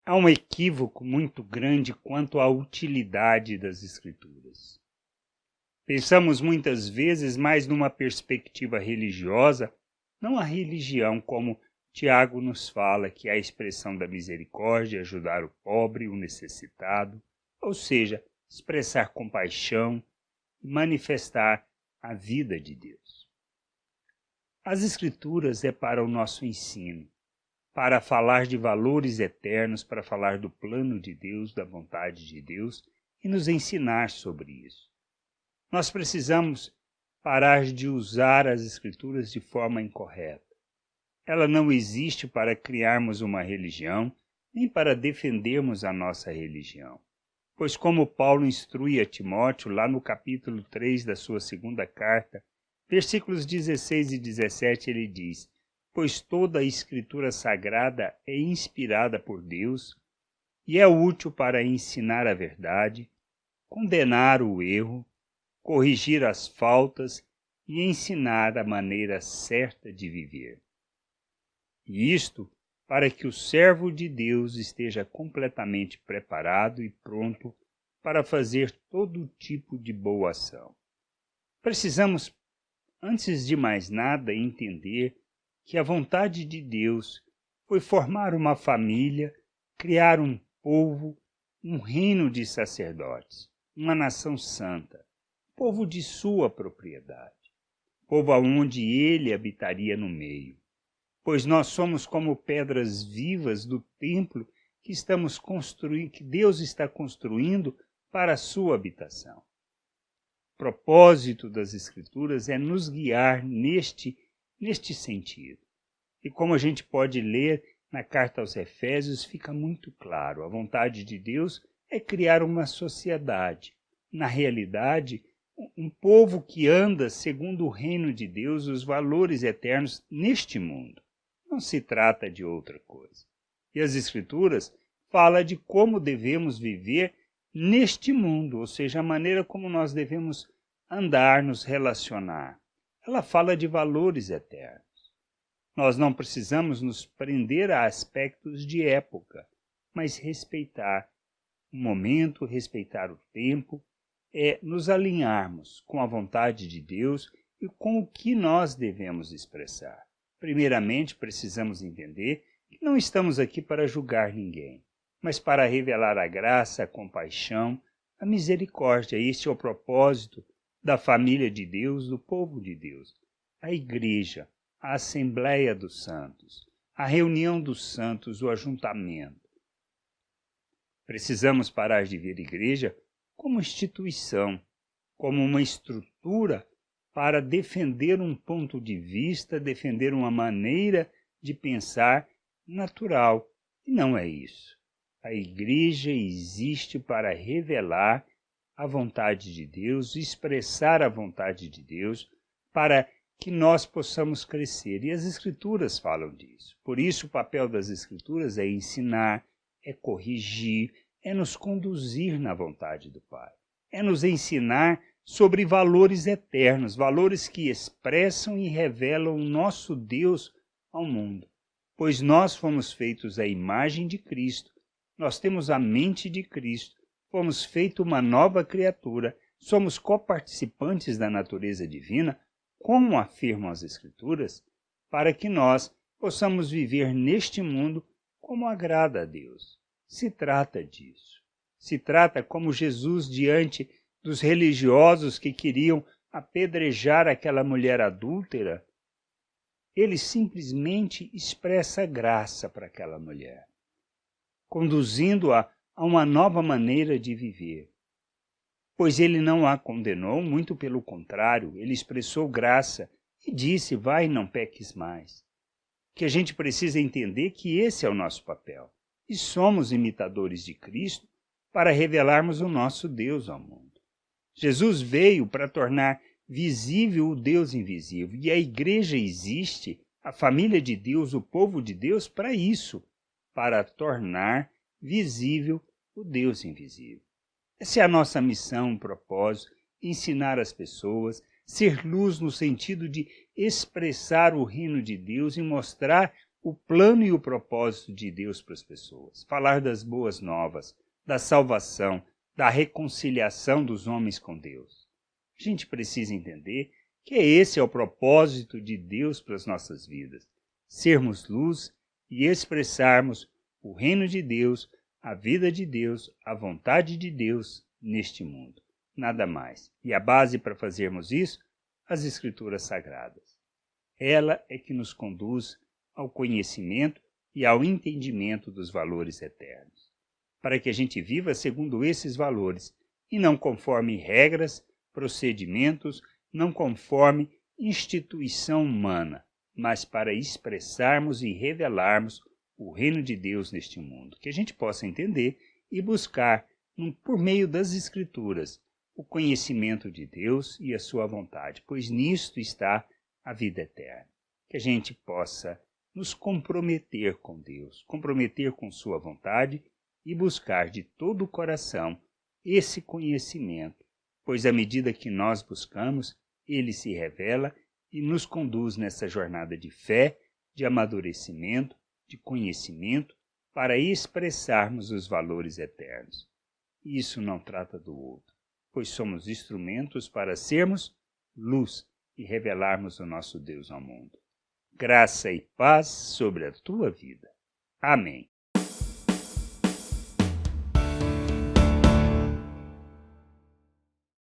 Há um equívoco muito grande quanto à utilidade das Escrituras. Pensamos muitas vezes mais numa perspectiva religiosa, não a religião como Tiago nos fala, que é a expressão da misericórdia, ajudar o pobre, o necessitado, ou seja, expressar compaixão e manifestar a vida de Deus. As Escrituras é para o nosso ensino, para falar de valores eternos, para falar do plano de Deus, da vontade de Deus e nos ensinar sobre isso. Nós precisamos parar de usar as Escrituras de forma incorreta. Ela não existe para criarmos uma religião, nem para defendermos a nossa religião. Pois como Paulo instrui a Timóteo, lá no capítulo 3 da sua segunda carta, versículos 16 e 17, ele diz: pois toda a Escritura Sagrada é inspirada por Deus e é útil para ensinar a verdade, condenar o erro, corrigir as faltas e ensinar a maneira certa de viver. E isto para que o servo de Deus esteja completamente preparado e pronto para fazer todo tipo de boa ação. Precisamos, antes de mais nada, entender que a vontade de Deus foi formar uma família, criar um povo, um reino de sacerdotes, uma nação santa, povo de sua propriedade, povo aonde ele habitaria no meio. Pois nós somos como pedras vivas do templo que estamos construindo, que Deus está construindo para a sua habitação. O propósito das Escrituras é nos guiar neste sentido. E como a gente pode ler na carta aos Efésios, fica muito claro, a vontade de Deus é criar uma sociedade. Na realidade, um povo que anda segundo o reino de Deus, os valores eternos neste mundo. Não se trata de outra coisa. E as Escrituras falam de como devemos viver neste mundo, ou seja, a maneira como nós devemos andar, nos relacionar. Ela fala de valores eternos. Nós não precisamos nos prender a aspectos de época, mas respeitar o momento, respeitar o tempo, é nos alinharmos com a vontade de Deus e com o que nós devemos expressar. Primeiramente, precisamos entender que não estamos aqui para julgar ninguém, mas para revelar a graça, a compaixão, a misericórdia. Este é o propósito da família de Deus, do povo de Deus. A igreja, a Assembleia dos Santos, a reunião dos santos, o ajuntamento. Precisamos parar de ver a igreja como instituição, como uma estrutura para defender um ponto de vista, defender uma maneira de pensar natural. E não é isso. A igreja existe para revelar a vontade de Deus, expressar a vontade de Deus, para que nós possamos crescer. E as Escrituras falam disso. Por isso, o papel das Escrituras é ensinar, é corrigir, é nos conduzir na vontade do Pai. É nos ensinar sobre valores eternos, valores que expressam e revelam o nosso Deus ao mundo. Pois nós fomos feitos à imagem de Cristo, nós temos a mente de Cristo, fomos feitos uma nova criatura, somos coparticipantes da natureza divina, como afirmam as Escrituras, para que nós possamos viver neste mundo como agrada a Deus. Se trata disso. Se trata como Jesus diante dos religiosos que queriam apedrejar aquela mulher adúltera, ele simplesmente expressa graça para aquela mulher, conduzindo-a a uma nova maneira de viver. Pois ele não a condenou, muito pelo contrário, ele expressou graça e disse: vai e não peques mais. Que a gente precisa entender que esse é o nosso papel. E somos imitadores de Cristo para revelarmos o nosso Deus ao mundo. Jesus veio para tornar visível o Deus invisível. E a igreja existe, a família de Deus, o povo de Deus, para isso, para tornar visível o Deus invisível. Essa é a nossa missão, um propósito, ensinar as pessoas, ser luz no sentido de expressar o reino de Deus e mostrar o plano e o propósito de Deus para as pessoas, falar das boas novas, da salvação, da reconciliação dos homens com Deus. A gente precisa entender que esse é o propósito de Deus para as nossas vidas, sermos luz e expressarmos o reino de Deus, a vida de Deus, a vontade de Deus neste mundo. Nada mais. E a base para fazermos isso, as Escrituras Sagradas. Ela é que nos conduz ao conhecimento e ao entendimento dos valores eternos, para que a gente viva segundo esses valores e não conforme regras, procedimentos, não conforme instituição humana, mas para expressarmos e revelarmos o reino de Deus neste mundo, que a gente possa entender e buscar, por meio das Escrituras, o conhecimento de Deus e a sua vontade, pois nisto está a vida eterna. Que a gente possa nos comprometer com Deus, comprometer com sua vontade e buscar de todo o coração esse conhecimento, pois à medida que nós buscamos, ele se revela e nos conduz nessa jornada de fé, de amadurecimento, de conhecimento, para expressarmos os valores eternos. Isso não trata do outro, pois somos instrumentos para sermos luz e revelarmos o nosso Deus ao mundo. Graça e paz sobre a tua vida. Amém.